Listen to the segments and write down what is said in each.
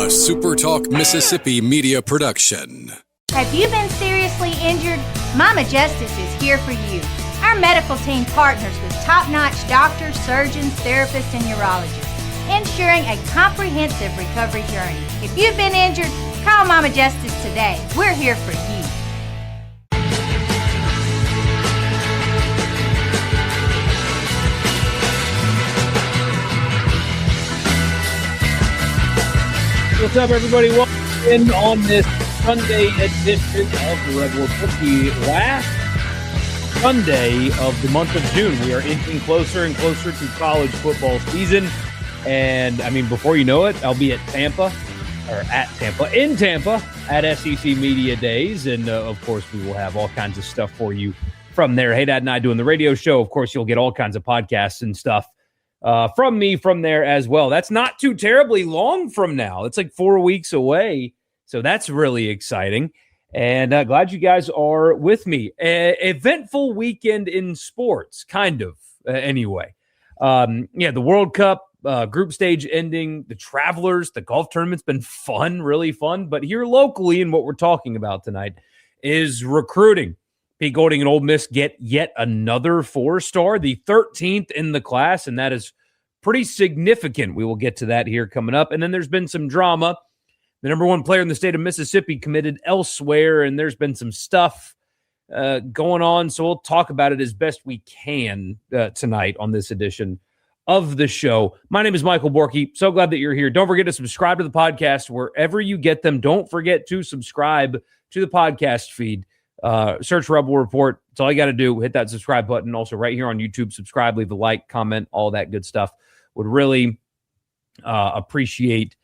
SuperTalk Mississippi media production. Have you been seriously injured? Mama Justice is here for you. Our medical team partners with top-notch doctors, surgeons, therapists, and urologists, ensuring a comprehensive recovery journey. If you've been injured, call Mama Justice today. We're here for you. What's up, everybody? Welcome in on this Sunday edition of the Red Report, the last Sunday of the month of June. We are inching closer and closer to college football season. And, I mean, before you know it, I'll be in Tampa at SEC Media Days. And, of course, we will have all kinds of stuff for you from there. Hey, Dad and I doing the radio show. Of course, you'll get all kinds of podcasts and stuff from me from there as well. That's not too terribly long from now. It's like 4 weeks away. So that's really exciting. And glad you guys are with me. Eventful weekend in sports, kind of, anyway. The World Cup group stage ending, the Travelers, the golf tournament's been fun, really fun. But here locally, and what we're talking about tonight is recruiting. Pete Golding and Ole Miss get yet another 4-star, the 13th in the class, and that is pretty significant. We will get to that here coming up. And then there's been some drama. The number one player in the state of Mississippi committed elsewhere, and there's been some stuff going on, so we'll talk about it as best we can tonight on this edition of the show. My name is Michael Borky. So glad that you're here. Don't forget to subscribe to the podcast wherever you get them. Don't forget to subscribe to the podcast feed. Search Rebel Report. That's all you got to do. Hit that subscribe button. Also right here on YouTube, subscribe, leave a like, comment, all that good stuff. Would really appreciate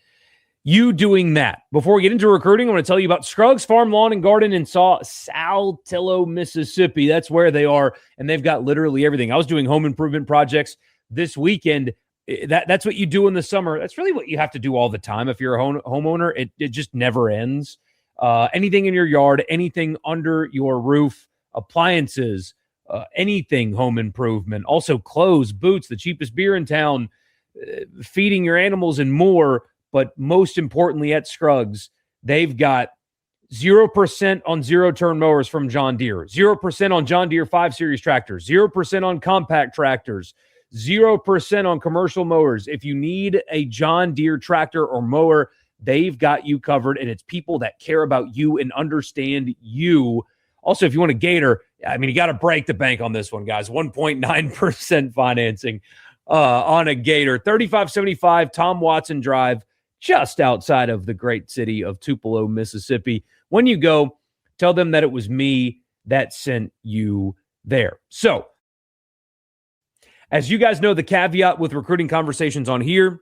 you doing that. Before we get into recruiting, I want to tell you about Scruggs Farm Lawn and Garden in Saltillo, Mississippi. That's where they are, and they've got literally everything. I was doing home improvement projects this weekend. That's what you do in the summer. That's really what you have to do all the time. If you're a homeowner, it just never ends. Anything in your yard, anything under your roof, appliances, anything home improvement, also clothes, boots, the cheapest beer in town, feeding your animals and more. But most importantly at Scruggs, they've got 0% on zero-turn mowers from John Deere, 0% on John Deere 5 Series tractors, 0% on compact tractors, 0% on commercial mowers. If you need a John Deere tractor or mower, they've got you covered, and it's people that care about you and understand you. Also, if you want a Gator, I mean, you got to break the bank on this one, guys. 1.9% financing on a Gator. 3575 Tom Watson Drive, just outside of the great city of Tupelo, Mississippi. When you go, tell them that it was me that sent you there. So, as you guys know, the caveat with recruiting conversations on here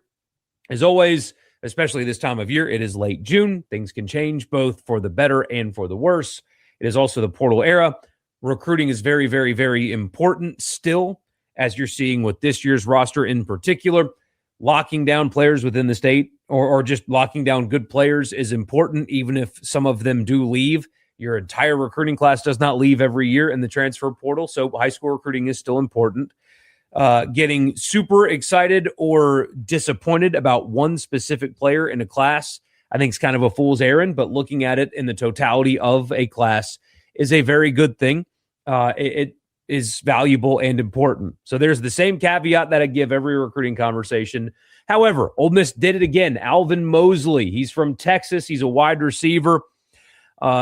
is always, especially this time of year, it is late June. Things can change both for the better and for the worse. It is also the portal era. Recruiting is very, very, very important still, as you're seeing with this year's roster in particular. Locking down players within the state or just locking down good players is important, even if some of them do leave. Your entire recruiting class does not leave every year in the transfer portal, so high school recruiting is still important. Getting super excited or disappointed about one specific player in a class, I think it's kind of a fool's errand, but looking at it in the totality of a class is a very good thing. It is valuable and important. So there's the same caveat that I give every recruiting conversation. However, Ole Miss did it again. Alvin Mosley, he's from Texas. He's a wide receiver.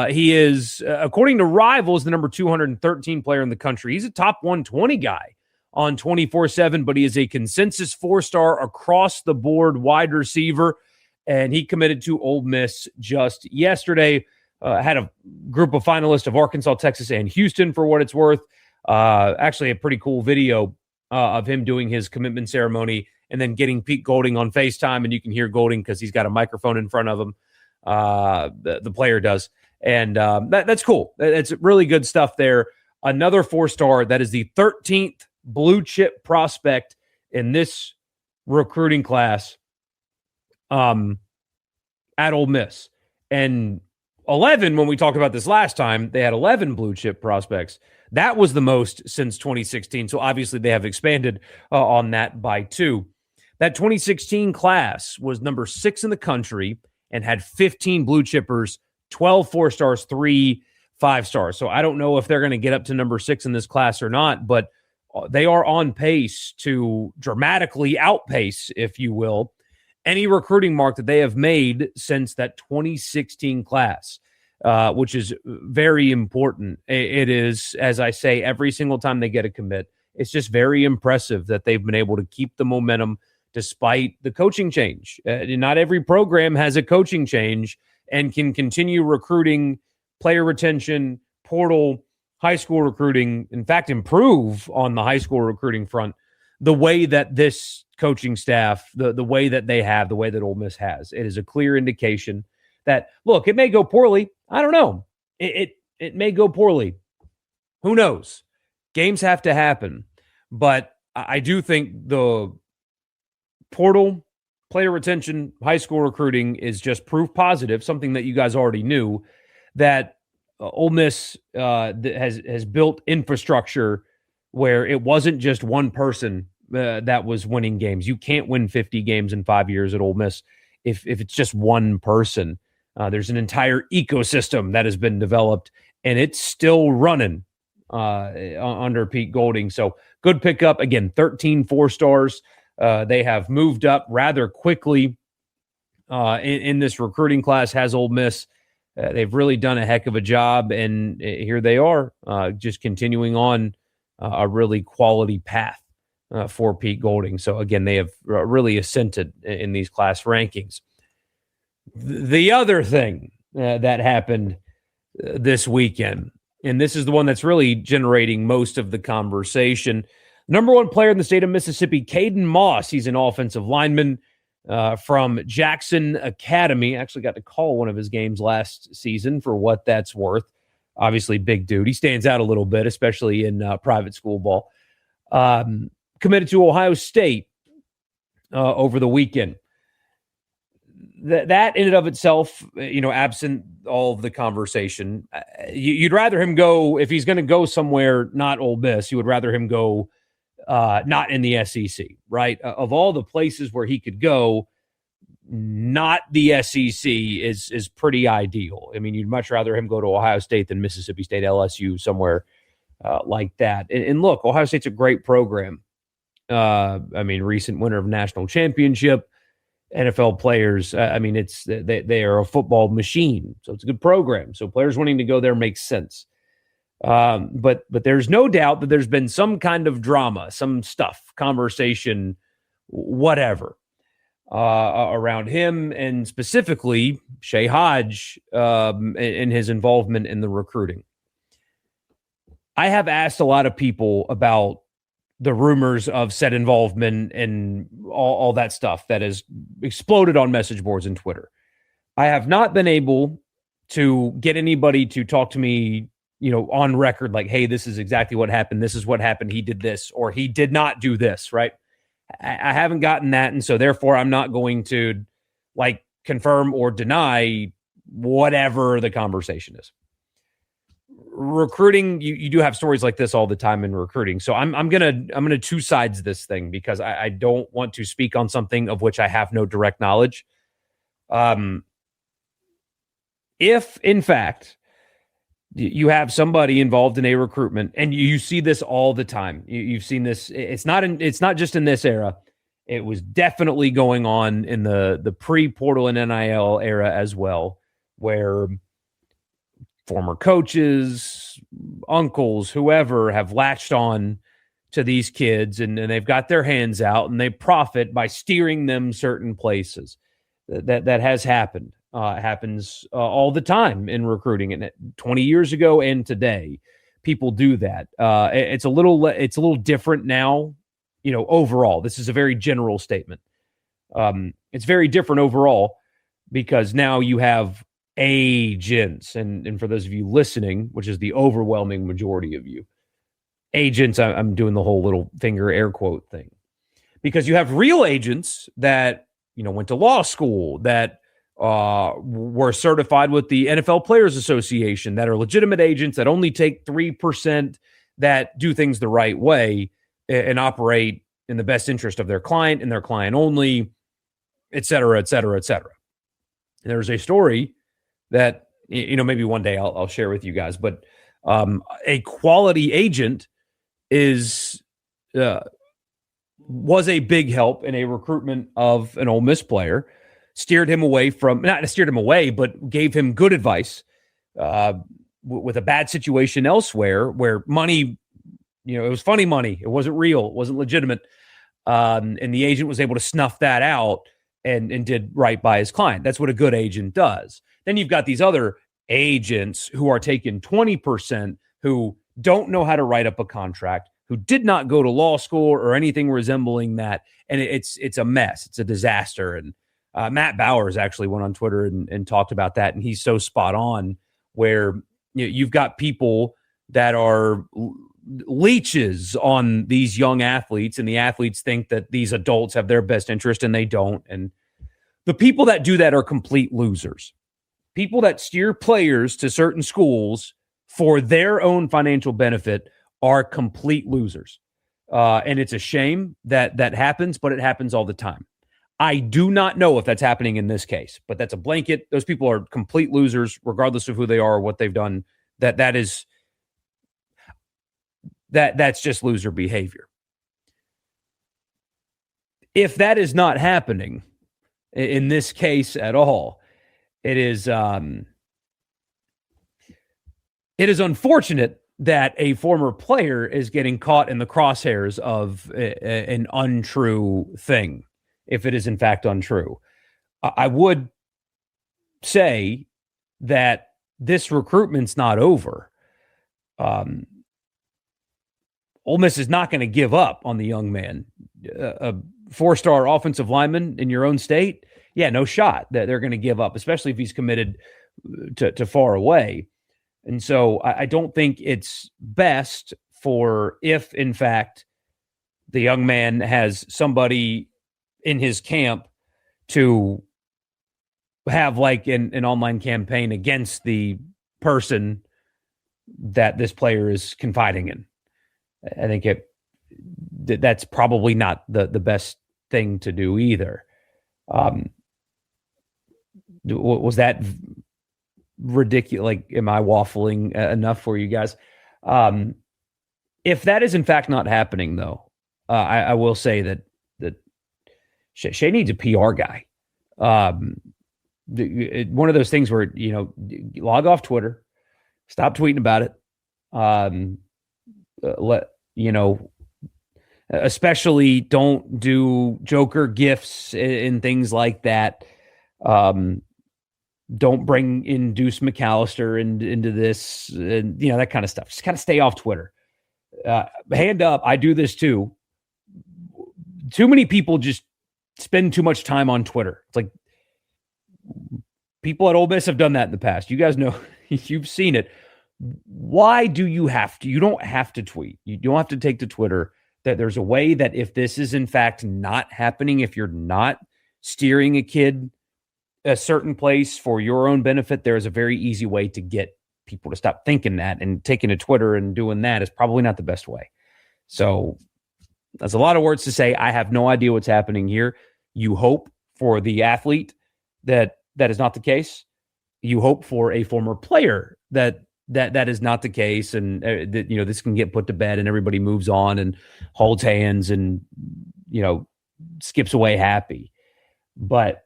He is, according to Rivals, the number 213 player in the country. He's a top 120 guy on 24/7, but he is a consensus 4-star across the board wide receiver, and he committed to Ole Miss just yesterday. Had a group of finalists of Arkansas, Texas, and Houston for what it's worth. Actually, a pretty cool video of him doing his commitment ceremony and then getting Pete Golding on FaceTime, and you can hear Golding because he's got a microphone in front of him. The player does, and that's cool. It's really good stuff there. Another 4-star that is the 13th blue chip prospect in this recruiting class at Ole Miss. And 11, when we talked about this last time, they had 11 blue chip prospects. That was the most since 2016. So obviously they have expanded on that by 2. That 2016 class was number 6 in the country and had 15 blue chippers, 12 4-stars, 3 5-stars. So I don't know if they're going to get up to number 6 in this class or not, but they are on pace to dramatically outpace, if you will, any recruiting mark that they have made since that 2016 class, which is very important. It is, as I say, every single time they get a commit, it's just very impressive that they've been able to keep the momentum despite the coaching change. Not every program has a coaching change and can continue recruiting, player retention, portal, high school recruiting, in fact, improve on the high school recruiting front the way that this coaching staff, the way that they have, the way that Ole Miss has. It is a clear indication that, look, it may go poorly. I don't know. It may go poorly. Who knows? Games have to happen. But I do think the portal, player retention, high school recruiting is just proof positive, something that you guys already knew, that Ole Miss has built infrastructure where it wasn't just one person that was winning games. You can't win 50 games in 5 years at Ole Miss if it's just one person. There's an entire ecosystem that has been developed, and it's still running under Pete Golding. So good pickup. Again, 13 4-stars. They have moved up rather quickly in this recruiting class, has Ole Miss. They've really done a heck of a job, and here they are, just continuing on a really quality path for Pete Golding. So, again, they have really ascended in these class rankings. The other thing that happened this weekend, and this is the one that's really generating most of the conversation, number 1 player in the state of Mississippi, Caden Moss. He's an offensive lineman from Jackson Academy. Actually got to call one of his games last season for what that's worth. Obviously, big dude. He stands out a little bit, especially in private school ball. Committed to Ohio State over the weekend. That in and of itself, absent all of the conversation, you'd rather him go, if he's going to go somewhere not Ole Miss, you would rather him go not in the SEC, right? Of all the places where he could go, not the SEC is pretty ideal. I mean, you'd much rather him go to Ohio State than Mississippi State, LSU, somewhere like that. And look, Ohio State's a great program. Recent winner of a national championship, NFL players. They are a football machine, so it's a good program. So players wanting to go there makes sense. But there's no doubt that there's been some kind of drama, some stuff, conversation, whatever, around him, and specifically Shea Hodge and his involvement in the recruiting. I have asked a lot of people about the rumors of said involvement and all that stuff that has exploded on message boards and Twitter. I have not been able to get anybody to talk to me, on record, like, hey, this is exactly what happened. This is what happened. He did this, or he did not do this, right? I haven't gotten that. And so therefore I'm not going to confirm or deny whatever the conversation is. Recruiting, you do have stories like this all the time in recruiting. So I'm gonna two sides this thing, because I don't want to speak on something of which I have no direct knowledge. If in fact you have somebody involved in a recruitment, and you see this all the time, you've seen this. It's not just in this era. It was definitely going on in the pre-portal and NIL era as well, where former coaches, uncles, whoever have latched on to these kids, and they've got their hands out, and they profit by steering them certain places. That has happened. Happens all the time in recruiting, and 20 years ago and today, people do that. It's a little different now. Overall, this is a very general statement. It's very different overall, because now you have agents, and for those of you listening, which is the overwhelming majority of you, agents, I'm doing the whole little finger air quote thing, because you have real agents that went to law school, that were certified with the NFL Players Association, that are legitimate agents, that only take 3%, that do things the right way and operate in the best interest of their client and their client only, et cetera, et cetera, et cetera. There's a story that, maybe one day I'll share with you guys, but a quality agent was a big help in a recruitment of an Ole Miss player, steered him away not steered him away, but gave him good advice with a bad situation elsewhere where money, it was funny money. It wasn't real. It wasn't legitimate. And the agent was able to snuff that out and did right by his client. That's what a good agent does. Then you've got these other agents who are taking 20%, who don't know how to write up a contract, who did not go to law school or anything resembling that. And it's a mess. It's a disaster. And Matt Bowers actually went on Twitter and talked about that. And he's so spot on, where you've got people that are leeches on these young athletes, and the athletes think that these adults have their best interest, and they don't. And the people that do that are complete losers. People that steer players to certain schools for their own financial benefit are complete losers. And it's a shame that happens, but it happens all the time. I do not know if that's happening in this case, but that's a blanket. Those people are complete losers, regardless of who they are or what they've done. That's just loser behavior. If that is not happening in this case at all, it is unfortunate that a former player is getting caught in the crosshairs of an untrue thing, if it is in fact untrue. I would say that this recruitment's not over. Ole Miss is not going to give up on the young man. A 4-star offensive lineman in your own state, yeah, no shot that they're going to give up, especially if he's committed to far away. And so I don't think it's best for, if in fact the young man has somebody in his camp, to have like an online campaign against the person that this player is confiding in. I think that's probably not the best thing to do either. Was that ridiculous? Like, am I waffling enough for you guys? If that is in fact not happening, though, I will say that Shea needs a PR guy. One of those things where, log off Twitter, stop tweeting about it. Especially don't do Joker gifts and things like that. Don't bring in Deuce McAllister into this, and that kind of stuff. Just kind of stay off Twitter. Hand up, I do this too. Too many people just spend too much time on Twitter. It's like, people at Ole Miss have done that in the past. You guys know, you've seen it. Why do you have to? You don't have to tweet. You don't have to take to Twitter. That there's a way that if this is in fact not happening, if you're not steering a kid a certain place for your own benefit, there is a very easy way to get people to stop thinking that, and taking to Twitter and doing that is probably not the best way. So that's a lot of words to say. I have no idea what's happening here. You hope for the athlete that is not the case. You hope for a former player that is not the case, and this can get put to bed and everybody moves on and holds hands and skips away happy. But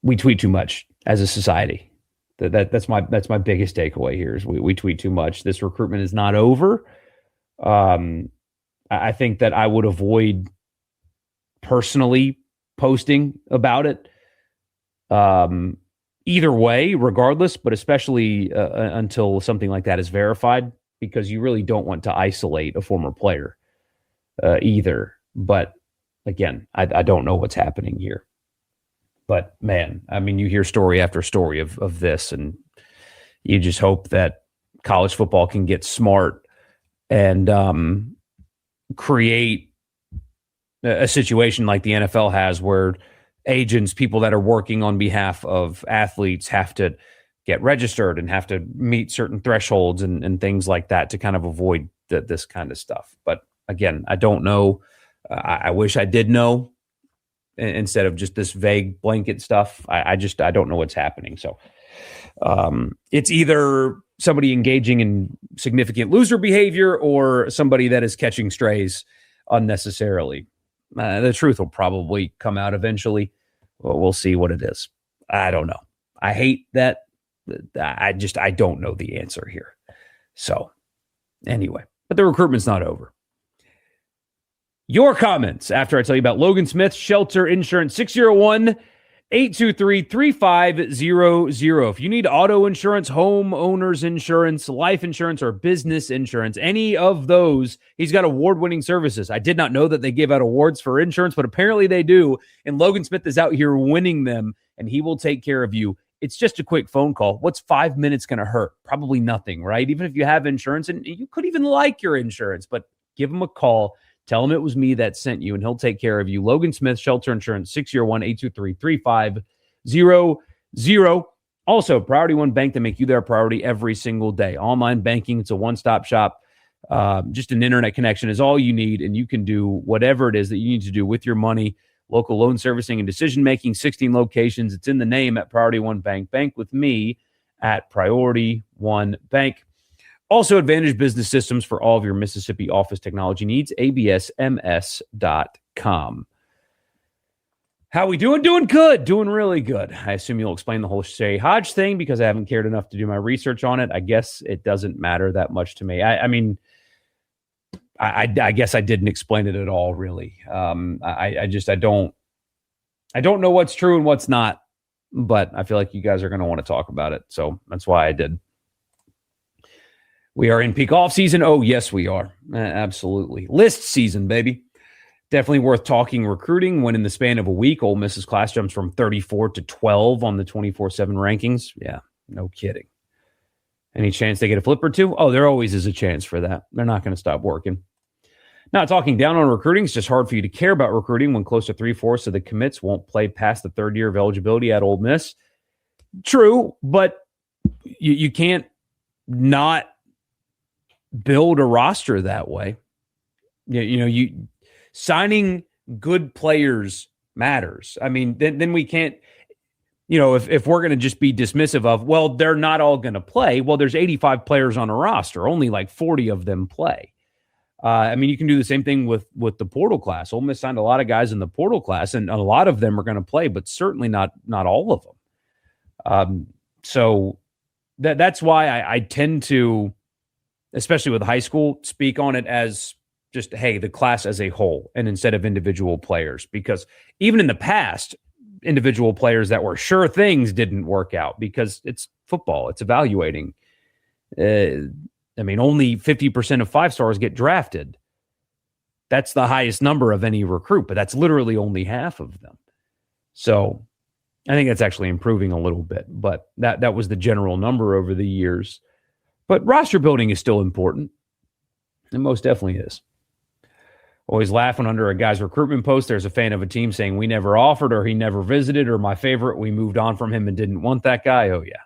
we tweet too much as a society. That's my biggest takeaway here is we tweet too much. This recruitment is not over. I think that I would avoid personally posting about it. Either way, regardless, but especially until something like that is verified, because you really don't want to isolate a former player either. But again, I don't know what's happening here. But man, I mean, you hear story after story of this, and you just hope that college football can get smart and create a situation like the NFL has, where agents, people that are working on behalf of athletes, have to get registered and have to meet certain thresholds and things like that to kind of avoid this kind of stuff. But again, I don't know. I wish I did know. instead of just this vague blanket stuff. I don't know what's happening. So it's either somebody engaging in significant loser behavior or somebody that is catching strays unnecessarily. The truth will probably come out eventually. Well, we'll see what it is. I don't know. I hate that. I don't know the answer here. So anyway, but the recruitment's not over. Your comments after I tell you about Logan Smith Shelter Insurance, 601-823-3500. If you need auto insurance, homeowners insurance, life insurance, or business insurance, any of those, he's got award-winning services. I did not know that they give out awards for insurance, but apparently they do. And Logan Smith is out here winning them, and he will take care of you. It's just a quick phone call. What's 5 minutes going to hurt? Probably nothing, right? Even if you have insurance, and you could even like your insurance, but give him a call. Tell him it was me that sent you, and he'll take care of you. Logan Smith, Shelter Insurance, 601-823-3500. Also, Priority One Bank, to make you their priority every single day. Online banking, it's a one-stop shop. Just an internet connection is all you need, and you can do whatever it is that you need to do with your money. Local loan servicing and decision-making, 16 locations. It's in the name at Priority One Bank. Bank with me at Priority One Bank. Also, Advantage Business Systems for all of your Mississippi office technology needs, absms.com. How we doing? Doing good. Doing really good. I assume you'll explain the whole Shay Hodge thing because I haven't cared enough to do my research on it. I guess it doesn't matter that much to me. I guess I didn't explain it at all, really. I don't know what's true and what's not, but I feel like you guys are going to want to talk about it. So that's why I did. We are in peak off season. Oh, yes, we are. Absolutely. List season, baby. Definitely worth talking recruiting when in the span of a week, Ole Miss's class jumps from 34 to 12 on the 24/7 rankings. Yeah, no kidding. Any chance they get a flip or two? Oh, there always is a chance for that. They're not going to stop working. Not talking down on recruiting. It's just hard for you to care about recruiting when close to 3/4 of the commits won't play past the third year of eligibility at Ole Miss. True, but you can't not build a roster that way. You signing good players matters. I mean, then we can't, if we're going to just be dismissive of, well, they're not all going to play. Well, there's 85 players on a roster. Only like 40 of them play. You can do the same thing with the portal class. Ole Miss signed a lot of guys in the portal class, and a lot of them are going to play, but certainly not all of them. So that's why I tend to, especially with high school, speak on it as just, hey, the class as a whole, and instead of individual players. Because even in the past, individual players that were sure things didn't work out because it's football. It's evaluating. Only 50% of 5-stars get drafted. That's the highest number of any recruit, but that's literally only half of them. So I think that's actually improving a little bit, but that was the general number over the years. But roster building is still important. It most definitely is. Always laughing under a guy's recruitment post. There's a fan of a team saying we never offered, or he never visited, or my favorite, we moved on from him and didn't want that guy. Oh, yeah.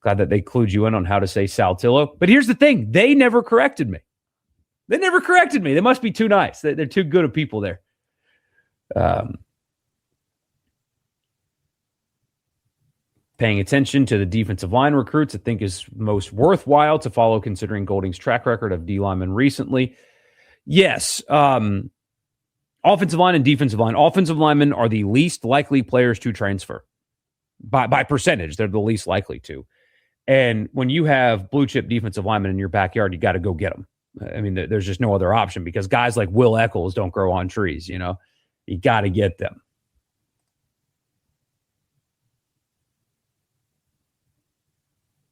Glad that they clued you in on how to say Saltillo. But here's the thing. They never corrected me. They must be too nice. They're too good of people there. Paying attention to the defensive line recruits, I think, is most worthwhile to follow considering Golding's track record of D linemen recently. Yes, offensive line and defensive line. Offensive linemen are the least likely players to transfer. By percentage, they're the least likely to. And when you have blue-chip defensive linemen in your backyard, you got to go get them. There's just no other option because guys like Will Eccles don't grow on trees, You got to get them.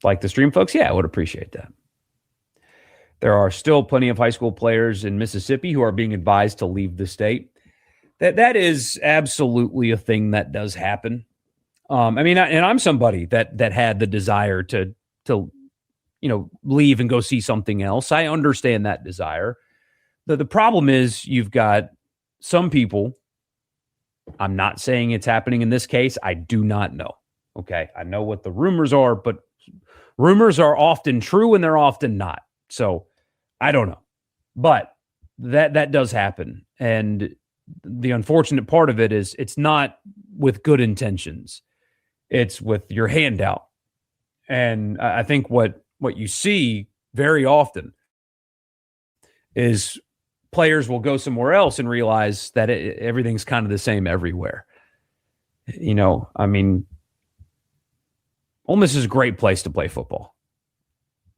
Like the stream folks? Yeah, I would appreciate that. There are still plenty of high school players in Mississippi who are being advised to leave the state. That is absolutely a thing that does happen. And I'm somebody that had the desire to leave and go see something else. I understand that desire. The problem is you've got some people. I'm not saying it's happening in this case. I do not know. Okay, I know what the rumors are, but rumors are often true and they're often not. So I don't know. But that does happen. And the unfortunate part of it is it's not with good intentions. It's with your handout. And I think what you see very often is players will go somewhere else and realize that everything's kind of the same everywhere. I mean, Ole Miss is a great place to play football.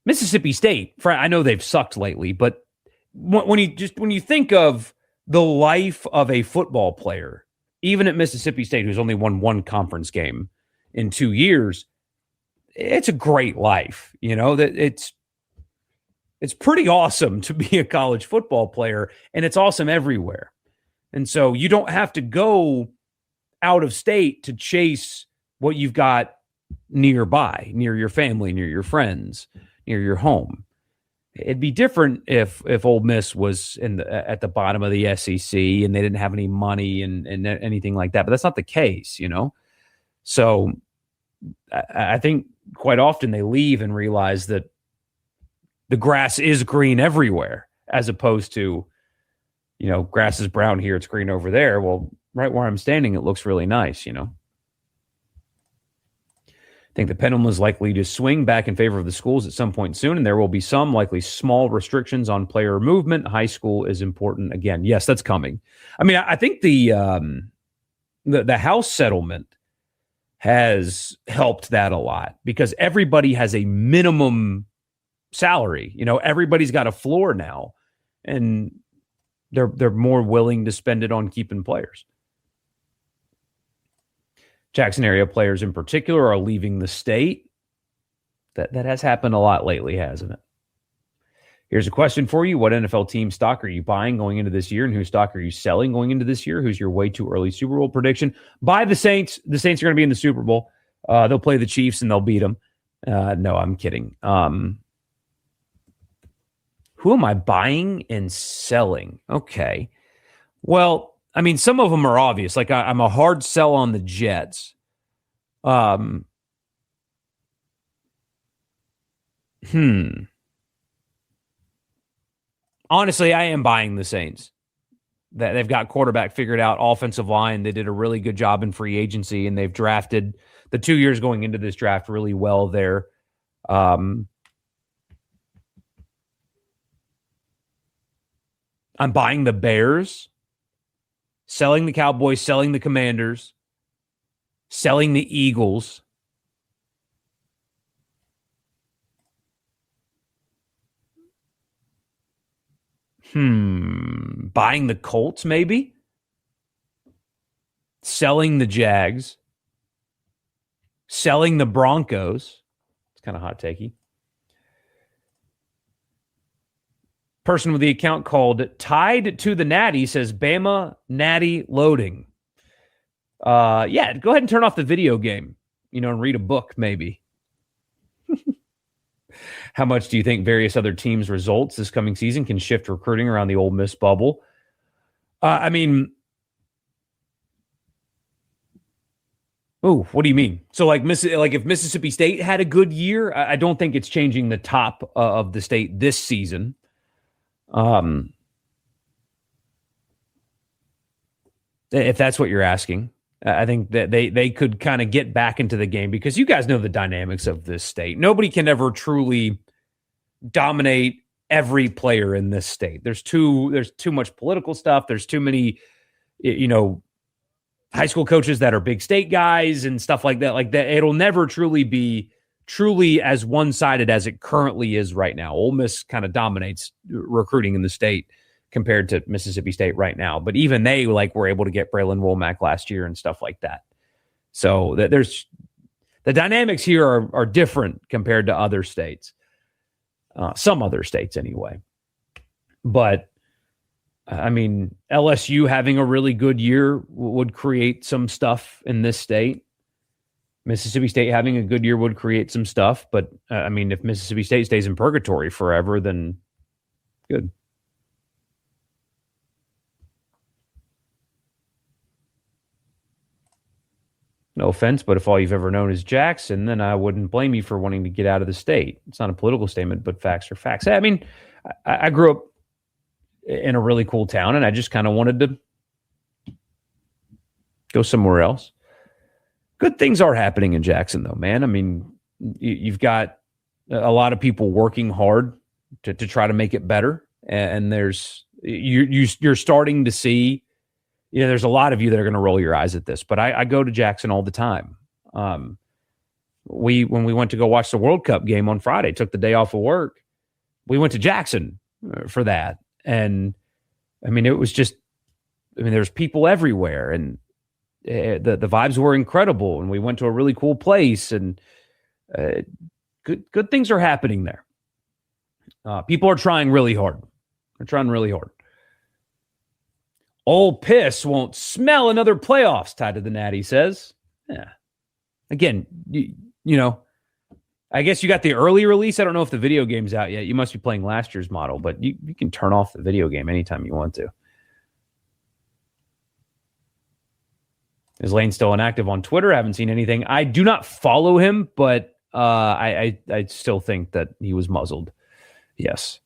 Mississippi State, I know they've sucked lately, but when you think of the life of a football player, even at Mississippi State, who's only won one conference game in 2 years, it's a great life. That it's pretty awesome to be a college football player, and it's awesome everywhere. And so you don't have to go out of state to chase what you've got nearby, near your family, near your friends, near your home. It'd be different if Ole Miss was at the bottom of the SEC and they didn't have any money and anything like that. But that's not the case, So I think quite often they leave and realize that the grass is green everywhere, as opposed to, grass is brown here, it's green over there. Well, right where I'm standing, it looks really nice, I think the pendulum is likely to swing back in favor of the schools at some point soon, and there will be some likely small restrictions on player movement. High school is important again. Yes, that's coming. I mean, I think the House settlement has helped that a lot because everybody has a minimum salary. Everybody's got a floor now, and they're more willing to spend it on keeping players. Jackson area players in particular are leaving the state. That has happened a lot lately, hasn't it? Here's a question for you. What NFL team stock are you buying going into this year, and whose stock are you selling going into this year? Who's your way too early Super Bowl prediction? Buy the Saints. The Saints are going to be in the Super Bowl. They'll play the Chiefs, and they'll beat them. No, I'm kidding. Who am I buying and selling? Okay. Well, I mean, some of them are obvious. Like I'm a hard sell on the Jets. Honestly, I am buying the Saints. That they've got quarterback figured out, offensive line. They did a really good job in free agency, and they've drafted the 2 years going into this draft really well there. I'm buying the Bears. Selling the Cowboys, selling the Commanders, selling the Eagles. Buying the Colts, maybe? Selling the Jags. Selling the Broncos. It's kind of hot takey. Person with the account called Tied to the Natty says Bama Natty loading. Yeah, go ahead and turn off the video game, and read a book maybe. How much do you think various other teams' results this coming season can shift recruiting around the Ole Miss bubble? I mean, what do you mean? So like if Mississippi State had a good year, I don't think it's changing the top of the state this season. If that's what you're asking, I think that they could kind of get back into the game because you guys know the dynamics of this state. Nobody can ever truly dominate every player in this state. There's too much political stuff. There's too many, high school coaches that are big state guys and stuff like that. Like that, it'll never truly be as one-sided as it currently is right now. Ole Miss kind of dominates recruiting in the state compared to Mississippi State right now. But even they were able to get Braylon Womack last year and stuff like that. So there's the dynamics here are different compared to other states. Some other states anyway. But I mean, LSU having a really good year would create some stuff in this state. Mississippi State having a good year would create some stuff. But, I mean, if Mississippi State stays in purgatory forever, then good. No offense, but if all you've ever known is Jackson, then I wouldn't blame you for wanting to get out of the state. It's not a political statement, but facts are facts. I mean, I grew up in a really cool town, and I just kind of wanted to Go somewhere else. Good things are happening in Jackson, though, man. I mean, you've got a lot of people working hard to try to make it better, and you're starting to see. There's a lot of you that are going to roll your eyes at this, but I go to Jackson all the time. When we went to go watch the World Cup game on Friday, took the day off of work, we went to Jackson for that, and I mean, it was just, there's people everywhere, and the vibes were incredible, and we went to a really cool place, and good things are happening there. People are trying really hard. They're trying really hard. Old Piss won't smell another playoffs, tied to the Natty says. Yeah. Again, I guess you got the early release. I don't know if the video game's out yet. You must be playing last year's model, but you can turn off the video game anytime you want to. Is Lane still inactive on Twitter? I haven't seen anything. I do not follow him, but I still think that he was muzzled. Yes.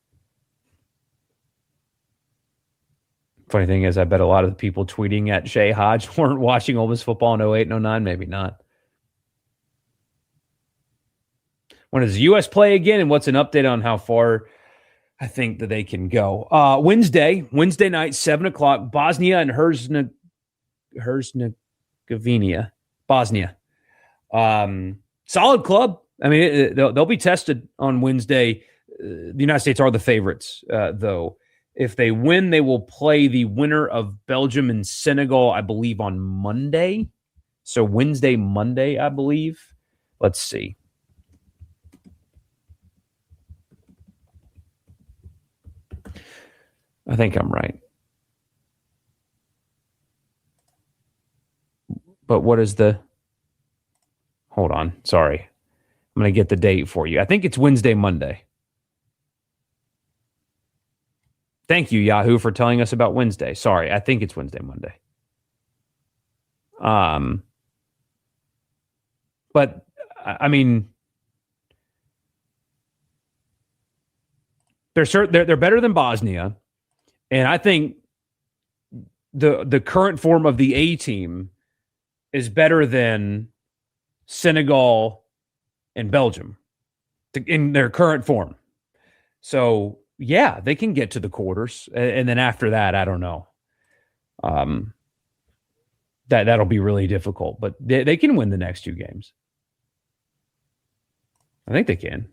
Funny thing is, I bet a lot of the people tweeting at Shea Hodge weren't watching Ole Miss football in 08 and 09. Maybe not. When does the U.S. play again, and what's an update on how far I think that they can go? Wednesday night, 7 o'clock, Bosnia and Herzegovina. Bosnia. Solid club. I mean, they'll be tested on Wednesday. The United States are the favorites, though. If they win, they will play the winner of Belgium and Senegal, I believe, on Monday. So Wednesday, Monday, I believe. Let's see. I think I'm right. But what is the... Hold on. Sorry. I'm going to get the date for you. I think it's Wednesday, Monday. Thank you, Yahoo, for telling us about Wednesday. Sorry, I think it's Wednesday, Monday. But I mean, they're better than Bosnia, and I think the current form of the A team is better than Senegal and Belgium in their current form. So. Yeah, they can get to the quarters, and then after that, I don't know. That'll be really difficult, but they can win the next two games. I think they can.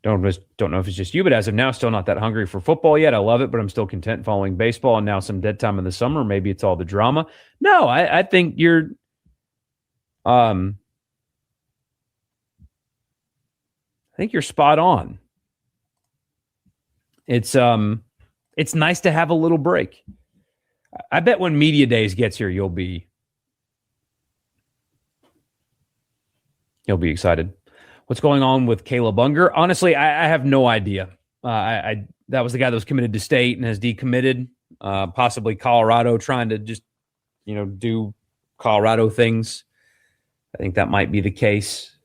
Don't know if it's just you, but as of now, still not that hungry for football yet. I love it, but I'm still content following baseball, and now some dead time in the summer. Maybe it's all the drama. No, I think you're. I think you're spot on. It's nice to have a little break. I bet when Media Days gets here, you'll be excited. What's going on with Caleb Unger? Honestly, I have no idea. That was the guy that was committed to State and has decommitted. Possibly Colorado trying to just, do Colorado things. I think that might be the case.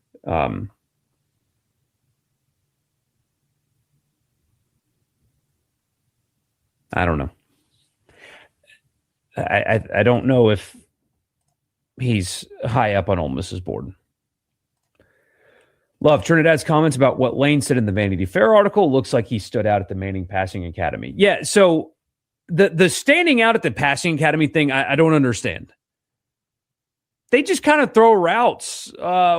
I don't know. I don't know if he's high up on Ole Miss's board. Love Trinidad's comments about what Lane said in the Vanity Fair article. Looks like he stood out at the Manning Passing Academy. Yeah, so the standing out at the Passing Academy thing, I don't understand. They just kind of throw routes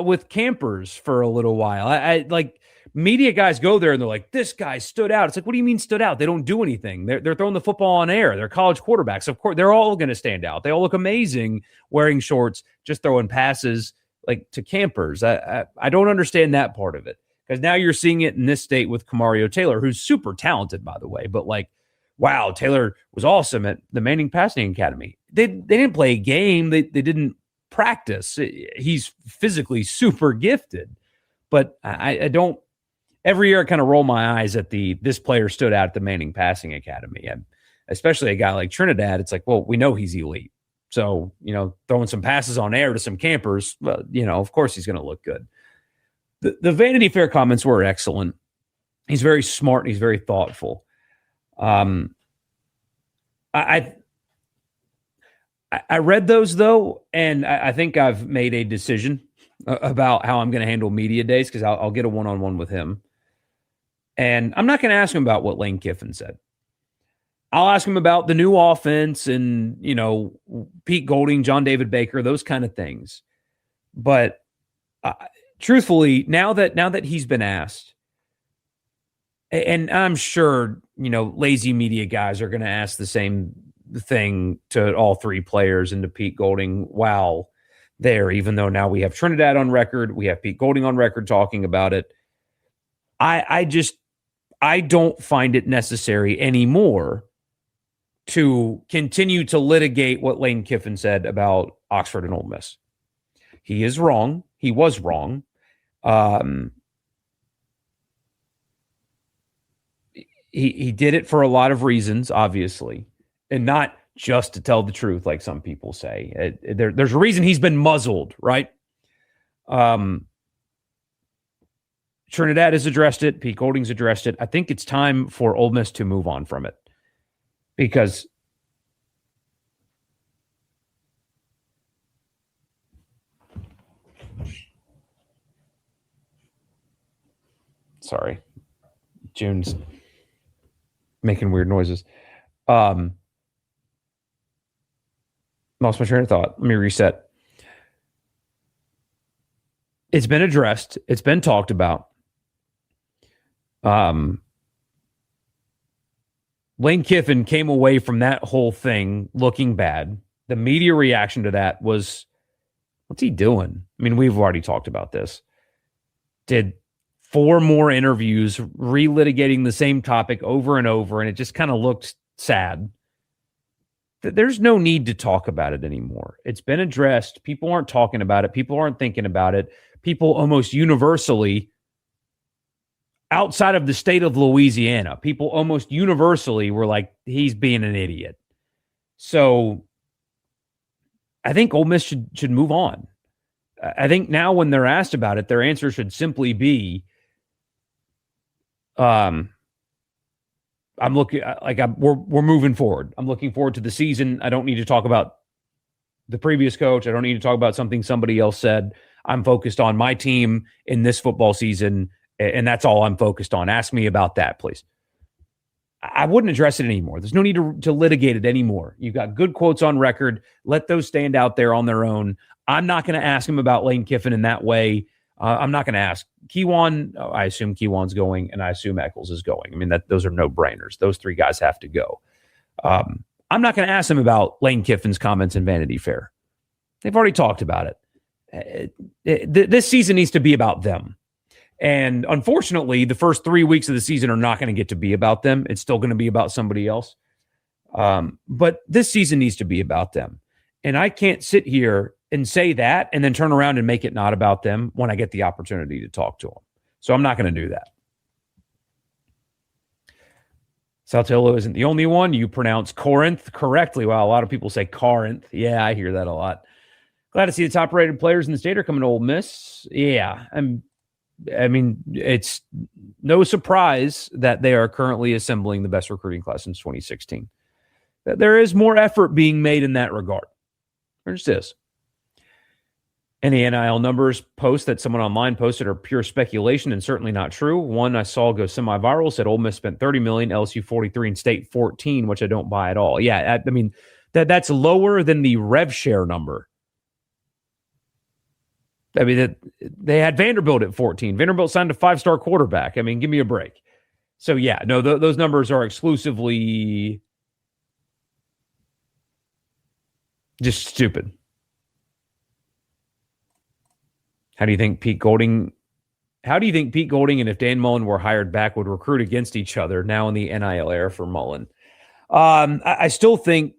with campers for a little while. I like media guys go there and they're like, this guy stood out. It's like, what do you mean stood out? They don't do anything. They're throwing the football on air. They're college quarterbacks. Of course, they're all going to stand out. They all look amazing wearing shorts, just throwing passes like to campers. I don't understand that part of it, because now you're seeing it in this state with Kamario Taylor, who's super talented, by the way. But like, wow, Taylor was awesome at the Manning Passing Academy. They didn't play a game. They didn't practice. He's physically super gifted, but I don't. Every year I kind of roll my eyes at this player stood out at the Manning Passing Academy. And especially a guy like Trinidad, it's like, well, we know he's elite. So, throwing some passes on air to some campers, well, of course he's going to look good. The Vanity Fair comments were excellent. He's very smart. And he's very thoughtful. Um, I read those though, and I think I've made a decision about how I'm going to handle media days because I'll get a one-on-one with him, and I'm not going to ask him about what Lane Kiffin said. I'll ask him about the new offense and, Pete Golding, John David Baker, those kind of things. But truthfully, now that he's been asked, and I'm sure, lazy media guys are going to ask the same thing to all three players and to Pete Golding while there, even though now we have Trinidad on record, we have Pete Golding on record talking about it. I don't find it necessary anymore to continue to litigate what Lane Kiffin said about Oxford and Ole Miss. He is wrong. He was wrong. He did it for a lot of reasons, obviously, and not just to tell the truth, like some people say. There's a reason he's been muzzled, right? Trinidad has addressed it. Pete Golding's addressed it. I think it's time for Ole Miss to move on from it. Because sorry, June's making weird noises. Lost my train of thought. Let me reset. It's been addressed. It's been talked about. Lane Kiffin came away from that whole thing looking bad. The media reaction to that was, what's he doing? I mean, we've already talked about this. Did 4 more interviews relitigating the same topic over and over, and it just kind of looked sad. There's no need to talk about it anymore. It's been addressed. People aren't talking about it. People aren't thinking about it. People almost universally, outside of the state of Louisiana, people almost universally were like, he's being an idiot. So I think Ole Miss should move on. I think now when they're asked about it, their answer should simply be, we're moving forward. I'm looking forward to the season. I don't need to talk about the previous coach. I don't need to talk about something somebody else said. I'm focused on my team in this football season, and that's all I'm focused on. Ask me about that, please. I wouldn't address it anymore. There's no need to litigate it anymore. You've got good quotes on record. Let those stand out there on their own. I'm not going to ask him about Lane Kiffin in that way. I'm not going to ask Kewan. I assume Kewan's going, and I assume Eccles is going. I mean, those are no-brainers. Those 3 guys have to go. I'm not going to ask him about Lane Kiffin's comments in Vanity Fair. They've already talked about it. This season needs to be about them. And unfortunately, the first 3 weeks of the season are not going to get to be about them. It's still going to be about somebody else. But this season needs to be about them. And I can't sit here and say that and then turn around and make it not about them when I get the opportunity to talk to them. So I'm not going to do that. Saltillo isn't the only one. You pronounce Corinth correctly. Wow, a lot of people say Corinth. Yeah, I hear that a lot. Glad to see the top-rated players in the state are coming to Ole Miss. Yeah, I mean, it's no surprise that they are currently assembling the best recruiting class since 2016. There is more effort being made in that regard. There just is. Any NIL numbers post that someone online posted are pure speculation and certainly not true. One I saw go semi-viral said Ole Miss spent $30 million, LSU 43, and State 14, which I don't buy at all. Yeah, I mean, that's lower than the rev share number. I mean, they had Vanderbilt at 14. Vanderbilt signed a 5-star quarterback. I mean, give me a break. So, yeah, no, those numbers are exclusively just stupid. How do you think Pete Golding and if Dan Mullen were hired back would recruit against each other now in the NIL era for Mullen? I still think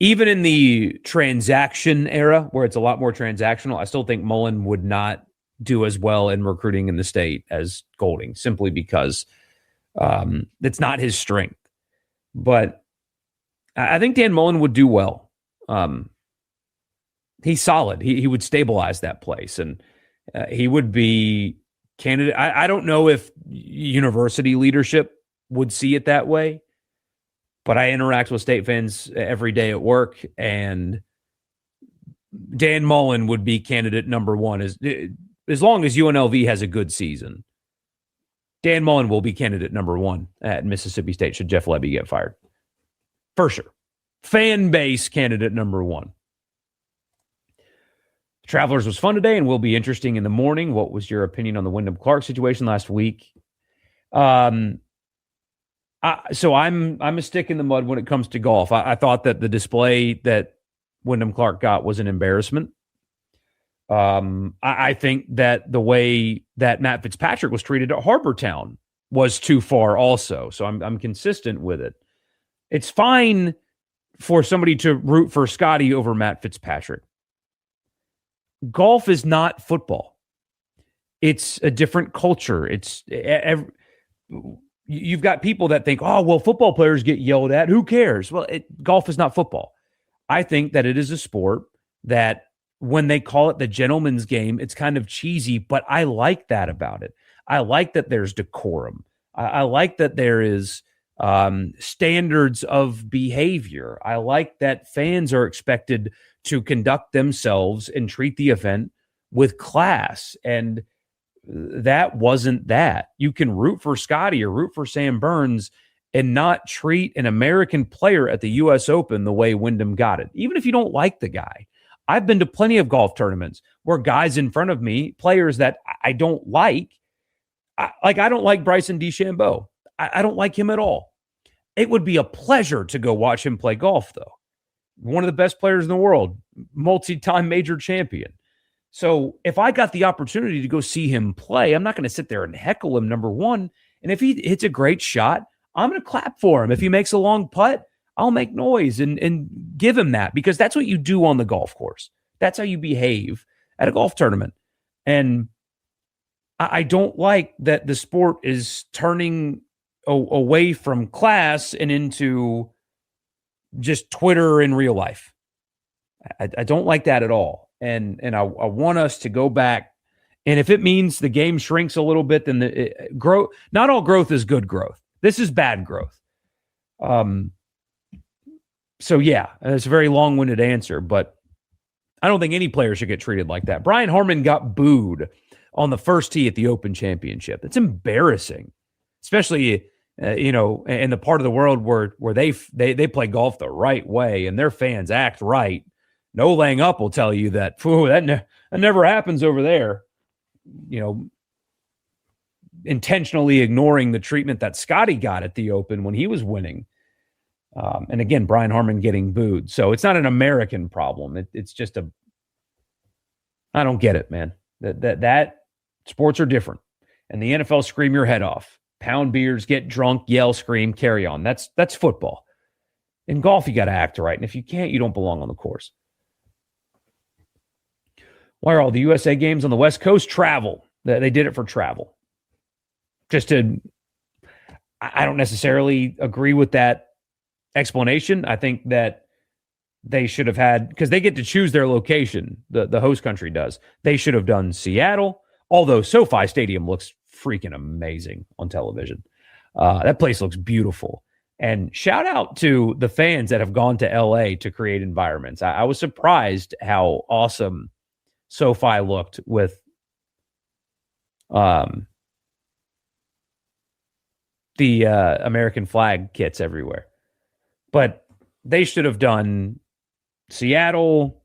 even in the transaction era where it's a lot more transactional, I still think Mullen would not do as well in recruiting in the state as Golding simply because it's not his strength. But I think Dan Mullen would do well. He's solid. He would stabilize that place, and he would be candidate. I don't know if university leadership would see it that way, but I interact with State fans every day at work, and Dan Mullen would be candidate number one as long as UNLV has a good season. Dan Mullen will be candidate number one at Mississippi State should Jeff Lebby get fired. For sure. Fan base candidate number one. Travelers was fun today and will be interesting in the morning. What was your opinion on the Wyndham Clark situation last week? So I'm a stick in the mud when it comes to golf. I thought that the display that Wyndham Clark got was an embarrassment. I think that the way that Matt Fitzpatrick was treated at Harbortown was too far also. So I'm consistent with it. It's fine for somebody to root for Scotty over Matt Fitzpatrick. Golf is not football. It's a different culture. You've got people that think, oh, well, football players get yelled at. Who cares? Well, golf is not football. I think that it is a sport that when they call it the gentleman's game, it's kind of cheesy, but I like that about it. I like that there's decorum. I like that there is standards of behavior. I like that fans are expected to conduct themselves and treat the event with class. And that wasn't that. You can root for Scotty or root for Sam Burns and not treat an American player at the U.S. Open the way Wyndham got it, even if you don't like the guy. I've been to plenty of golf tournaments where guys in front of me, players that I don't like, I don't like Bryson DeChambeau. I don't like him at all. It would be a pleasure to go watch him play golf, though. One of the best players in the world, multi-time major champion. So if I got the opportunity to go see him play, I'm not going to sit there and heckle him, number one. And if he hits a great shot, I'm going to clap for him. If he makes a long putt, I'll make noise and give him that, because that's what you do on the golf course. That's how you behave at a golf tournament. And I don't like that the sport is turning away from class and into just Twitter in real life. I don't like that at all. And I want us to go back. And if it means the game shrinks a little bit, then growth. Not all growth is good growth. This is bad growth. So yeah, it's a very long-winded answer, but I don't think any player should get treated like that. Brian Harman got booed on the first tee at the Open Championship. It's embarrassing, especially in the part of the world where they play golf the right way and their fans act right. No laying up will tell you that that never happens over there. Intentionally ignoring the treatment that Scotty got at the Open when he was winning. And again, Brian Harman getting booed. So it's not an American problem. It's just I don't get it, man. That sports are different. And the NFL scream your head off. Pound beers, get drunk, yell, scream, carry on. That's football. In golf, you got to act right. And if you can't, you don't belong on the course. Why are all the USA games on the West Coast? Travel. They did it for travel. I don't necessarily agree with that explanation. I think that they should have had, because they get to choose their location, the host country does. They should have done Seattle, although SoFi Stadium looks freaking amazing on television. That place looks beautiful. And shout out to the fans that have gone to LA to create environments. I was surprised how awesome SoFi looked with the American flag kits everywhere. But they should have done Seattle,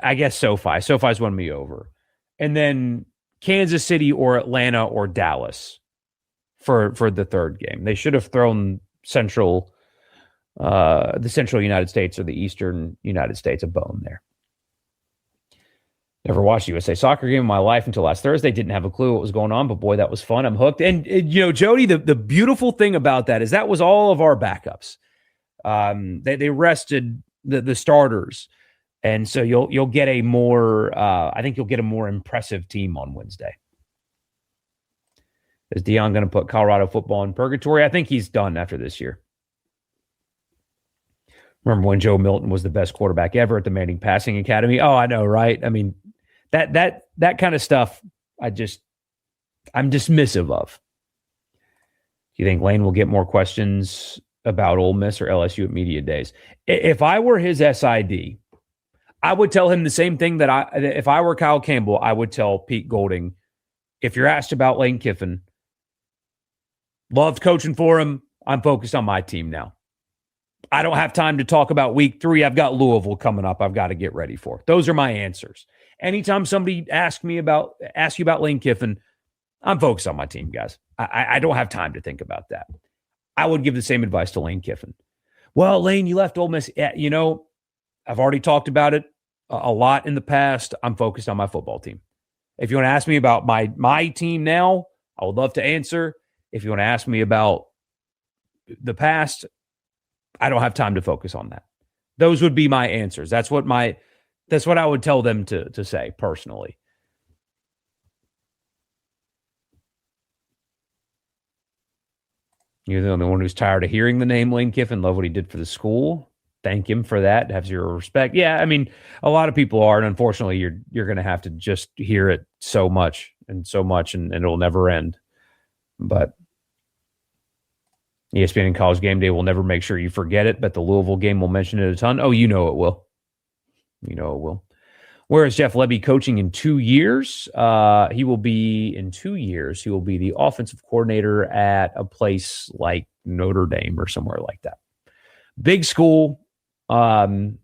I guess SoFi. SoFi's won me over. And then Kansas City or Atlanta or Dallas for the third game. They should have thrown the central United States or the eastern United States a bone there. Never watched a USA soccer game in my life until last Thursday. Didn't have a clue what was going on, but boy, that was fun. I'm hooked. And Jody, the beautiful thing about that is that was all of our backups. They rested the starters. And so you'll get a more, I think you'll get a more impressive team on Wednesday. Is Deion going to put Colorado football in purgatory? I think he's done after this year. Remember when Joe Milton was the best quarterback ever at the Manning Passing Academy? Oh, I know, right? I mean, that kind of stuff, I'm dismissive of. Do you think Lane will get more questions about Ole Miss or LSU at media days? If I were his SID, I would tell him the same thing if I were Kyle Campbell, I would tell Pete Golding. If you're asked about Lane Kiffin, loved coaching for him. I'm focused on my team now. I don't have time to talk about week 3. I've got Louisville coming up. I've got to get ready for. Those are my answers. Anytime somebody asks you about Lane Kiffin, I'm focused on my team, guys. I don't have time to think about that. I would give the same advice to Lane Kiffin. Well, Lane, you left Ole Miss. You know, I've already talked about it a lot in the past. I'm focused on my football team. If you want to ask me about my team now, I would love to answer. If you want to ask me about the past, I don't have time to focus on that. Those would be my answers. That's what I would tell them to say personally. You're the only one who's tired of hearing the name Lane Kiffin. Love what he did for the school. Thank him for that. Have zero respect. Yeah, I mean, a lot of people are, and unfortunately, you're going to have to just hear it so much, and it'll never end. But ESPN and College Game Day will never make sure you forget it, but the Louisville game will mention it a ton. Oh, you know it will. You know it will. Where is Jeff Lebby coaching in 2 years? He will be the offensive coordinator at a place like Notre Dame or somewhere like that. Big school. He'll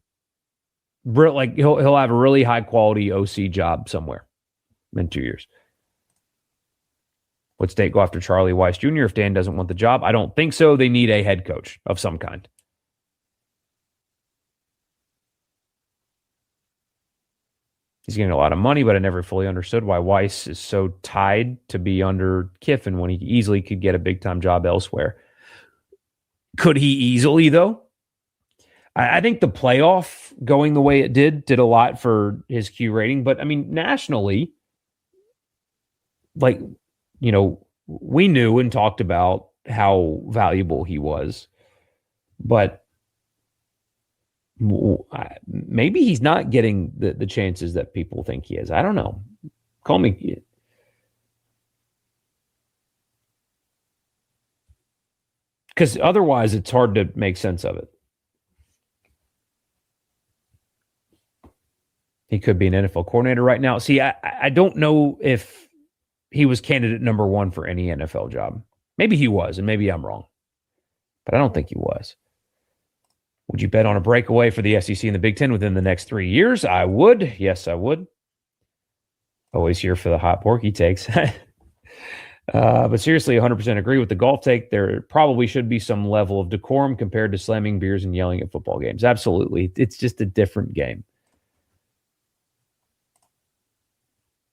have a really high quality OC job somewhere in 2 years. Would State go after Charlie Weiss Jr. if Dan doesn't want the job? I don't think so. They need a head coach of some kind. He's getting a lot of money, but I never fully understood why Weiss is so tied to be under Kiffin when he easily could get a big-time job elsewhere. Could he easily, though? I think the playoff going the way it did a lot for his Q rating. But, I mean, nationally, we knew and talked about how valuable he was. But maybe he's not getting the chances that people think he is. I don't know. Call me. Because otherwise, it's hard to make sense of it. He could be an NFL coordinator right now. See, I don't know if he was candidate number 1 for any NFL job. Maybe he was, and maybe I'm wrong. But I don't think he was. Would you bet on a breakaway for the SEC and the Big Ten within the next 3 years? I would. Yes, I would. Always here for the hot porky takes. But seriously, 100% agree with the golf take. There probably should be some level of decorum compared to slamming beers and yelling at football games. Absolutely. It's just a different game.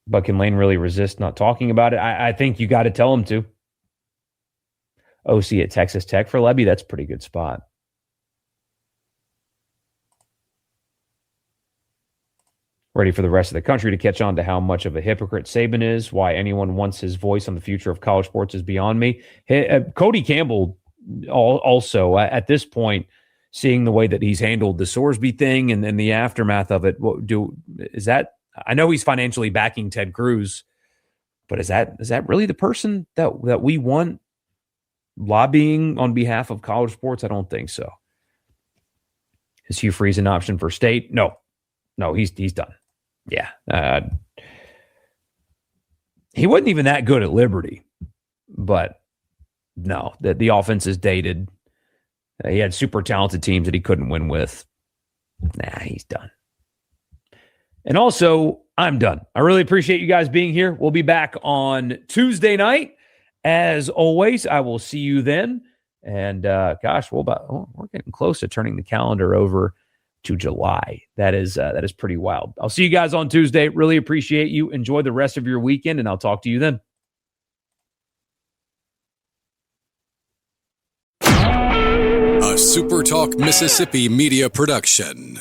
But can Lane really resist not talking about it? I think you got to tell him to. OC at Texas Tech for Lebby, that's a pretty good spot. Ready for the rest of the country to catch on to how much of a hypocrite Saban is. Why anyone wants his voice on the future of college sports is beyond me. Cody Campbell also, at this point, seeing the way that he's handled the Sorsby thing and the aftermath of it, is that? I know he's financially backing Ted Cruz, but is that really the person that we want lobbying on behalf of college sports? I don't think so. Is Hugh Freeze an option for State? No, he's done. Yeah. He wasn't even that good at Liberty, but no, the offense is dated. He had super talented teams that he couldn't win with. Nah, he's done. And also, I'm done. I really appreciate you guys being here. We'll be back on Tuesday night. As always, I will see you then. And we're getting close to turning the calendar over to July. That is pretty wild. I'll see you guys on Tuesday. Really appreciate you. Enjoy the rest of your weekend, and I'll talk to you then. A SuperTalk Mississippi media production.